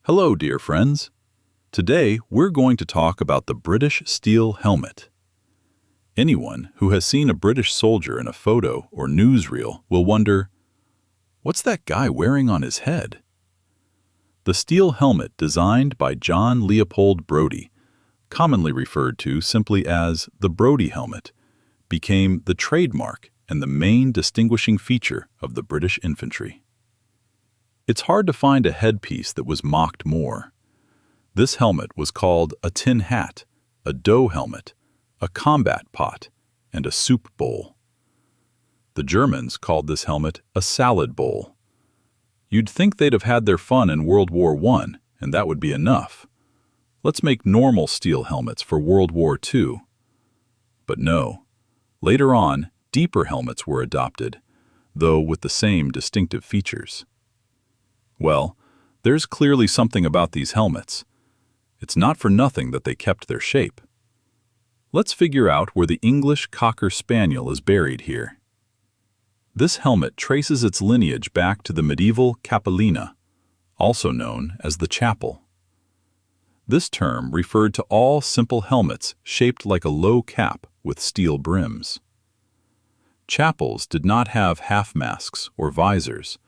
Hello, dear friends. Today, we're going to talk about the British steel helmet. Anyone who has seen a British soldier in a photo or newsreel will wonder, what's that guy wearing on his head? The steel helmet designed by John Leopold Brodie, commonly referred to simply as the Brodie helmet, became the trademark and the main distinguishing feature of the British infantry. It's hard to find a headpiece that was mocked more. This helmet was called a tin hat, a dough helmet, a combat pot, and a soup bowl. The Germans called this helmet a salad bowl. You'd think they'd have had their fun in World War I, and that would be enough. Let's make normal steel helmets for World War II. But no. Later on, deeper helmets were adopted, though with the same distinctive features. Well, there's clearly something about these helmets. It's not for nothing that they kept their shape. Let's figure out where the English Cocker Spaniel is buried here. This helmet traces its lineage back to the medieval capellina, also known as the chapel. This term referred to all simple helmets shaped like a low cap with steel brims. Chapels did not have half-masks or visors,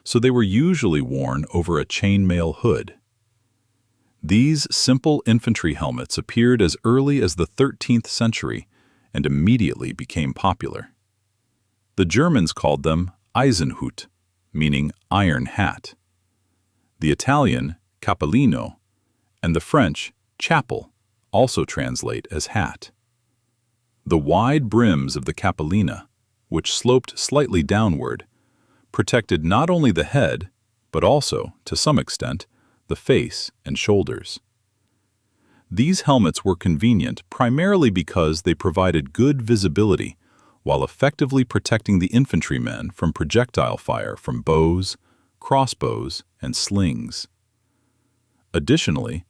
so they were usually worn over a chainmail hood. These simple infantry helmets appeared as early as the 13th century and immediately became popular. The Germans called them Eisenhut, meaning iron hat. The Italian, cappellino, and the French, chapel, also translate as hat. The wide brims of the cappellina, which sloped slightly downward, protected not only the head, but also, to some extent, the face and shoulders. These helmets were convenient primarily because they provided good visibility while effectively protecting the infantrymen from projectile fire from bows, crossbows, and slings. Additionally,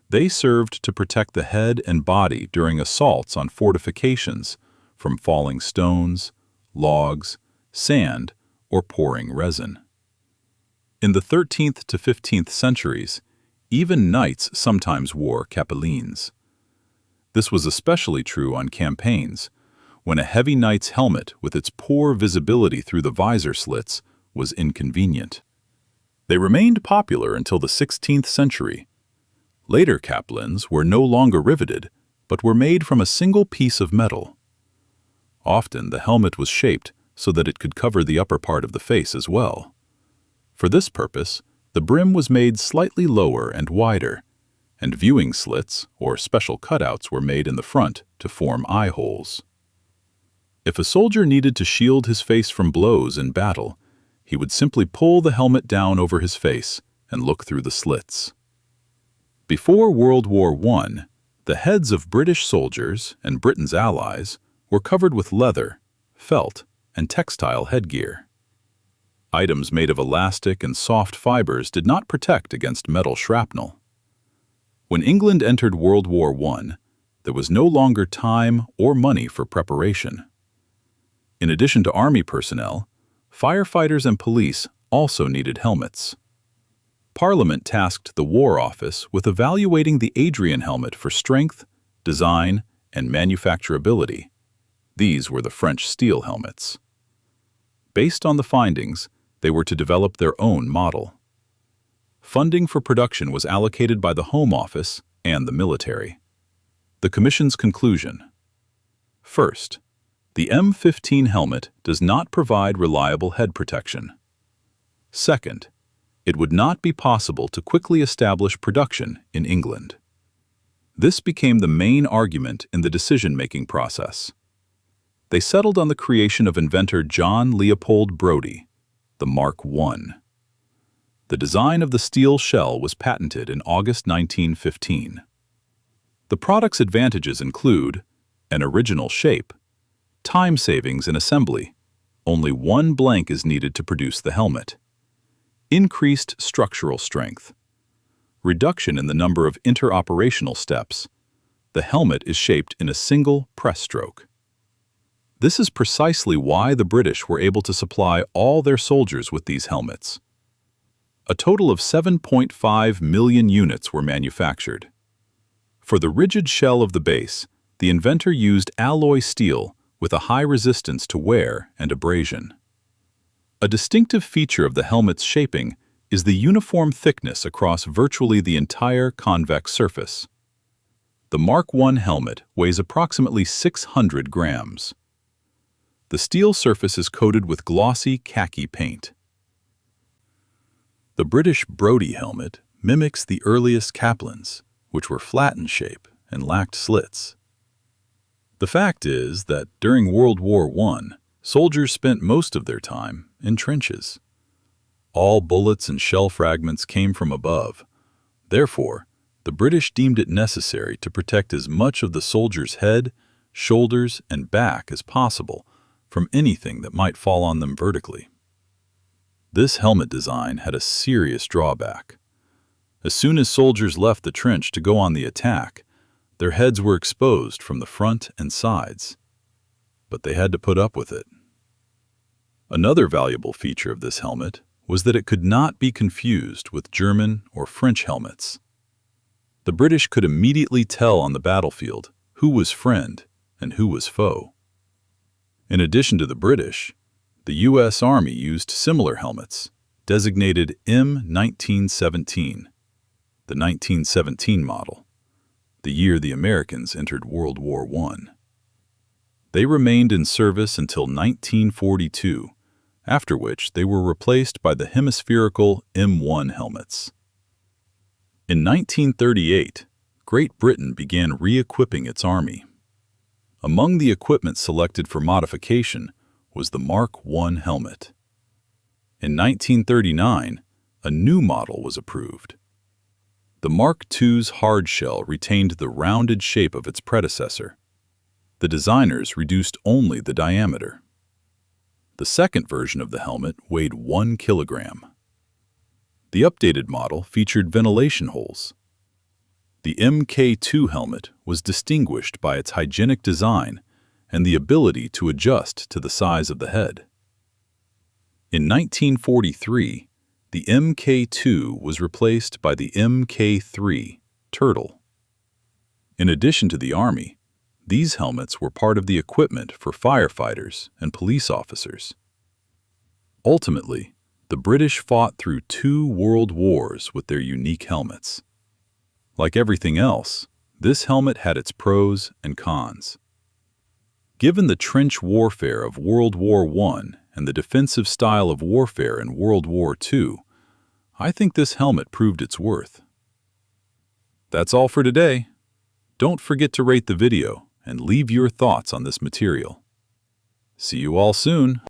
they served to protect the head and body during assaults on fortifications from falling stones, logs, sand, or pouring resin. In the 13th to 15th centuries, even knights sometimes wore capellines. This was especially true on campaigns, when a heavy knight's helmet with its poor visibility through the visor slits was inconvenient. They remained popular until the 16th century. Later capellines were no longer riveted, but were made from a single piece of metal. Often the helmet was shaped so that it could cover the upper part of the face as well. For this purpose, the brim was made slightly lower and wider, and viewing slits or special cutouts were made in the front to form eye holes. If a soldier needed to shield his face from blows in battle, he would simply pull the helmet down over his face and look through the slits. Before World War I, the heads of British soldiers and Britain's allies were covered with leather, felt, and textile headgear. Items made of elastic and soft fibers did not protect against metal shrapnel. When England entered World War I, there was no longer time or money for preparation. In addition to army personnel, firefighters and police also needed helmets. Parliament tasked the War Office with evaluating the Adrian helmet for strength, design, and manufacturability. These were the French steel helmets. Based on the findings, they were to develop their own model. Funding for production was allocated by the Home Office and the military. The Commission's conclusion. First, the M15 helmet does not provide reliable head protection. Second, it would not be possible to quickly establish production in England. This became the main argument in the decision-making process. They settled on the creation of inventor John Leopold Brodie, the Mark I. The design of the steel shell was patented in August 1915. The product's advantages include an original shape, time savings in assembly, only one blank is needed to produce the helmet, increased structural strength, reduction in the number of interoperational steps. The helmet is shaped in a single press stroke. This is precisely why the British were able to supply all their soldiers with these helmets. A total of 7.5 million units were manufactured. For the rigid shell of the base, the inventor used alloy steel with a high resistance to wear and abrasion. A distinctive feature of the helmet's shaping is the uniform thickness across virtually the entire convex surface. The Mark I helmet weighs approximately 600 grams. The steel surface is coated with glossy khaki paint. The British Brodie helmet mimics the earliest Kaplans, which were flat in shape and lacked slits. The fact is that during World War I, soldiers spent most of their time in trenches. All bullets and shell fragments came from above. Therefore, the British deemed it necessary to protect as much of the soldier's head, shoulders, and back as possible from anything that might fall on them vertically. This helmet design had a serious drawback. As soon as soldiers left the trench to go on the attack, their heads were exposed from the front and sides. But they had to put up with it. Another valuable feature of this helmet was that it could not be confused with German or French helmets. The British could immediately tell on the battlefield who was friend and who was foe. In addition to the British, the U.S. Army used similar helmets, designated M1917, the 1917 model, the year the Americans entered World War I. They remained in service until 1942, after which they were replaced by the hemispherical M1 helmets. In 1938, Great Britain began re-equipping its army. Among the equipment selected for modification was the Mark I helmet. In 1939, a new model was approved. The Mark II's hardshell retained the rounded shape of its predecessor. The designers reduced only the diameter. The second version of the helmet weighed 1 kilogram. The updated model featured ventilation holes. The Mk2 helmet was distinguished by its hygienic design and the ability to adjust to the size of the head. In 1943, the Mk2 was replaced by the Mk3 Turtle. In addition to the Army, these helmets were part of the equipment for firefighters and police officers. Ultimately, the British fought through 2 world wars with their unique helmets. Like everything else, this helmet had its pros and cons. Given the trench warfare of World War I and the defensive style of warfare in World War II, I think this helmet proved its worth. That's all for today. Don't forget to rate the video and leave your thoughts on this material. See you all soon.